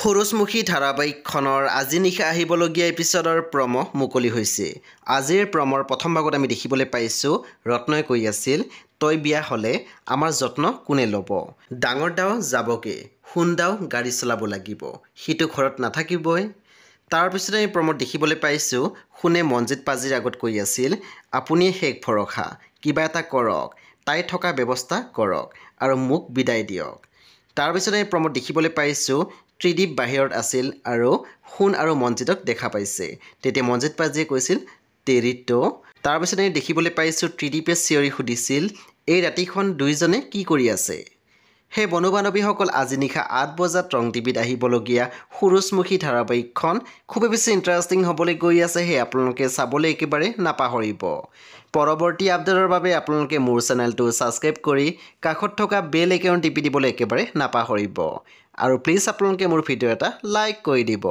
সূৰুযমুখী ধাৰাবাহিকখনৰ আজি নিশা আহিবলগীয়া এপিছডৰ প্ৰম' মুকলি হৈছে। আজিৰ প্ৰমৰ প্ৰথম ভাগত আমি দেখিবলৈ পাইছোঁ ৰত্নই কৈ আছিল, তই বিয়া হ'লে আমাৰ যত্ন কোনে ল'ব? ডাঙৰ দাও যাবগে, সোণ দাও গাড়ী চলাব লাগিব, সিটো ঘৰত নাথাকিবই। তাৰপিছতে আমি প্ৰমত দেখিবলৈ পাইছোঁ সোণে মনজিত পাজিৰ আগত কৈ আছিল, আপুনিয়ে শেষ ভৰসা, কিবা এটা কৰক, তাই থকা ব্যৱস্থা কৰক আৰু মোক বিদায় দিয়ক। তাৰপিছতে আমি প্ৰমত দেখিবলৈ পাইছোঁ ত্ৰিদীপ বাহিৰত আছিল আৰু সোণ আৰু মনজিতক দেখা পাইছে। তেতিয়া মনজিত পাজিয়ে কৈছিল তেৰিতো। তাৰপিছতে আমি দেখিবলৈ পাইছোঁ ত্ৰিদীপে চিঞৰি সুধিছিল, এই ৰাতিখন দুয়োজনে কি কৰি আছে? সেই বন্ধু বান্ধৱীসকল আজি নিশা ৮ বজাত ৰং টিভিত আহিবলগীয়া সূৰুযমুখী ধাৰাবাহিকখন খুবেই বেছি ইণ্টাৰেষ্টিং হ'বলৈ গৈ আছে। সেই আপোনালোকে চাবলৈ একেবাৰে নাপাহৰিব। পৰৱৰ্তী আপডেটৰ বাবে আপোনালোকে মোৰ চেনেলটো ছাবস্ক্ৰাইব কৰি কাষত থকা বেল আইকন টিপি দিবলৈ একেবাৰে নাপাহৰিব। আৰু প্লিজ আপোনালোকে মোৰ ভিডিঅ' এটা লাইক কৰি দিব।